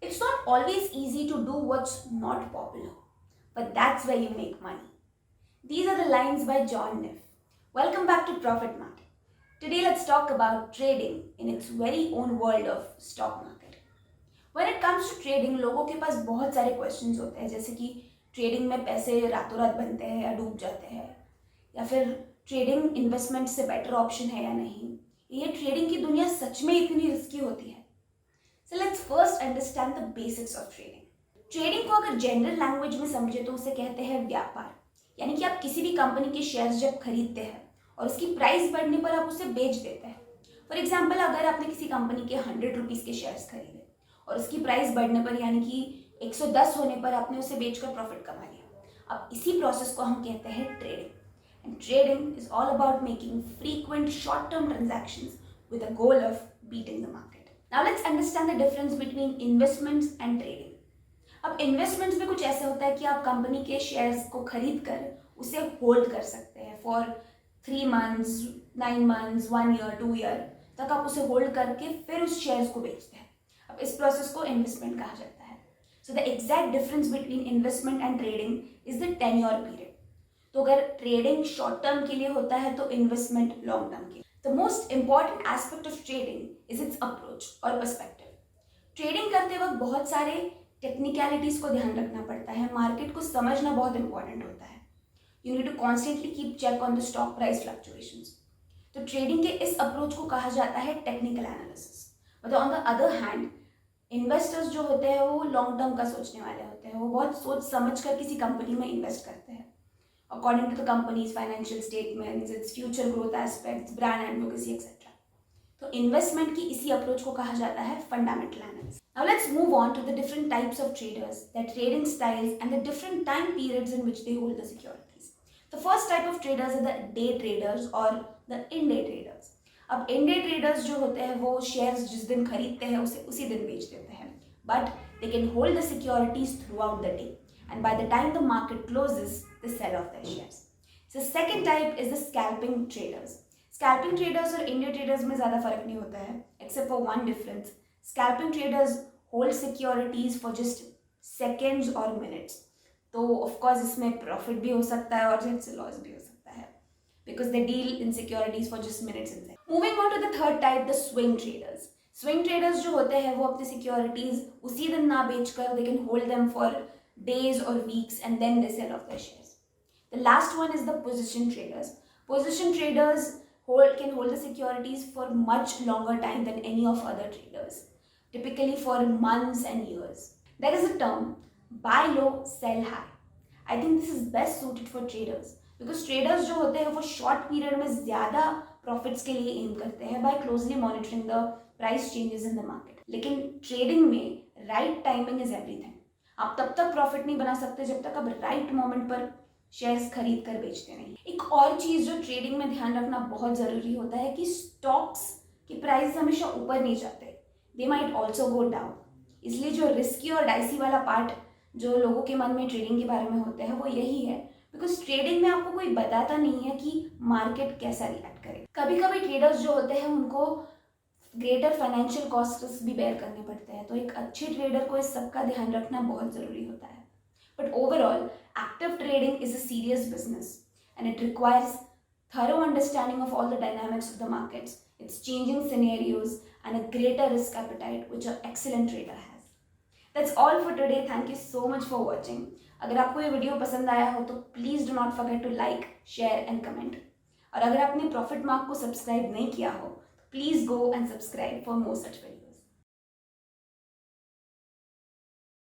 It's not always easy to do what's not popular, but that's where you make money. These are the lines by John Neff. Welcome back to Profit Market. Today let's talk about trading in its very own world of stock market. When it comes to trading, लोगों के पास बहुत सारे questions होते हैं, जैसे कि trading में पैसे रातों रात बनते हैं या डूब जाते हैं, या फिर ट्रेडिंग इन्वेस्टमेंट से बेटर ऑप्शन है या नहीं, ये ट्रेडिंग की दुनिया सच में इतनी रिस्की होती है. So let's first understand the basics of trading. Trading को अगर जनरल लैंग्वेज में समझे तो उसे कहते हैं व्यापार. यानी कि आप किसी भी कंपनी के शेयर्स जब खरीदते हैं और उसकी प्राइस बढ़ने पर आप उसे बेच देते हैं. फॉर एग्जाम्पल, अगर आपने किसी कंपनी के 100 रुपीज़ के शेयर्स खरीदे और उसकी प्राइस बढ़ने पर यानी कि 110 होने पर आपने उसे बेचकर प्रॉफिट कमा लिया. अब इसी प्रोसेस को हम कहते हैं trading. And trading is all about making frequent short term transactions with the goal of beating the market. Now let's understand the difference between investments and trading. अब इन्वेस्टमेंट्स में कुछ ऐसे होता है कि आप कंपनी के शेयर्स को खरीद कर उसे होल्ड कर सकते हैं for 3 months, 9 months, 1 year, 2 year तक आप उसे होल्ड करके फिर उस शेयर्स को बेचते हैं. अब इस प्रोसेस को इन्वेस्टमेंट कहा जाता है. So the exact difference between investment and trading is the tenure period. तो अगर ट्रेडिंग शॉर्ट टर्म के लिए होता है तो इन्वेस्टमेंट लॉन्ग टर्म के लिए. The most important aspect of trading is its approach और perspective. ट्रेडिंग करते वक्त बहुत सारे टेक्निकलिटीज को ध्यान रखना पड़ता है. मार्केट को समझना बहुत इंपॉर्टेंट होता है. You need to constantly keep check on the stock price fluctuations. तो ट्रेडिंग के इस अप्रोच को कहा जाता है technical analysis. But on the other hand, investors जो होते हैं वो लॉन्ग टर्म का सोचने वाले होते हैं. वो बहुत सोच समझ कर किसी कंपनी में इन्वेस्ट करते हैं according to the company's financial statements, its future growth aspects, brand advocacy, etc. तो इन्वेस्टमेंट की इसी अप्रोच को कहा जाता है fundamental analysis. Now let's move on to the different types of traders, their trading styles and the different time periods in which they hold the securities. The first type of traders are the day traders or the in-day traders. अब in-day traders जो होते हैं वो shares जिस दिन खरीदते हैं उसे उसी दिन बेच देते हैं, but they can hold the securities throughout the day. And by the time the market closes, they sell off their shares. So second type is the scalping traders. Scalping traders और inday traders में ज़्यादा फर्क नहीं होता है, except for one difference. Scalping traders hold securities for just seconds or minutes. तो of course इसमें profit भी हो सकता है और इससे loss भी हो सकता है, because they deal in securities for just minutes and seconds. Moving on to the third type, the swing traders. Swing traders जो होते हैं वो अपने securities उसी दिन ना बेचकर they can hold them for days or weeks and then they sell off their shares. The last one is the position traders. Position traders can hold the securities for much longer time than any of other traders, typically for months and years. There is a term, buy low, sell high. I think this is best suited for traders because traders जो होते हैं वो short period में ज़्यादा profits के लिए aim करते हैं by closely monitoring the price changes in the market. लेकिन trading में right timing is everything. आप तब तक प्रॉफिट नहीं बना सकते जब तक आप राइट मोमेंट पर शेयर्स खरीद कर बेचते नहीं. एक और चीज़ जो ट्रेडिंग में ध्यान रखना बहुत ज़रूरी होता है कि स्टॉक्स की प्राइस हमेशा ऊपर नहीं जाते, they might also go down. इसलिए जो रिस्की और डाइसी वाला पार्ट जो लोगों के मन में ट्रेडिंग के बारे में होता है वो यही है, बिकॉज ट्रेडिंग में आपको कोई बताता नहीं है कि मार्केट कैसा रिएक्ट करे. कभी कभी ट्रेडर्स जो होते हैं उनको ग्रेटर फाइनेंशियल कॉस्ट्स भी बेयर करने पड़ते हैं. तो एक अच्छे ट्रेडर को इस सब का ध्यान रखना बहुत ज़रूरी होता है. But overall active trading is a serious business and it requires thorough understanding of all the dynamics of the markets, its changing scenarios and a greater risk appetite which an excellent trader has. That's all for today. Thank you so much for watching. अगर आपको ये video पसंद आया हो तो please do not forget to like, share and comment. और अगर आपने प्रॉफिट मार्क को सब्सक्राइब नहीं किया हो, please go and subscribe for more such videos.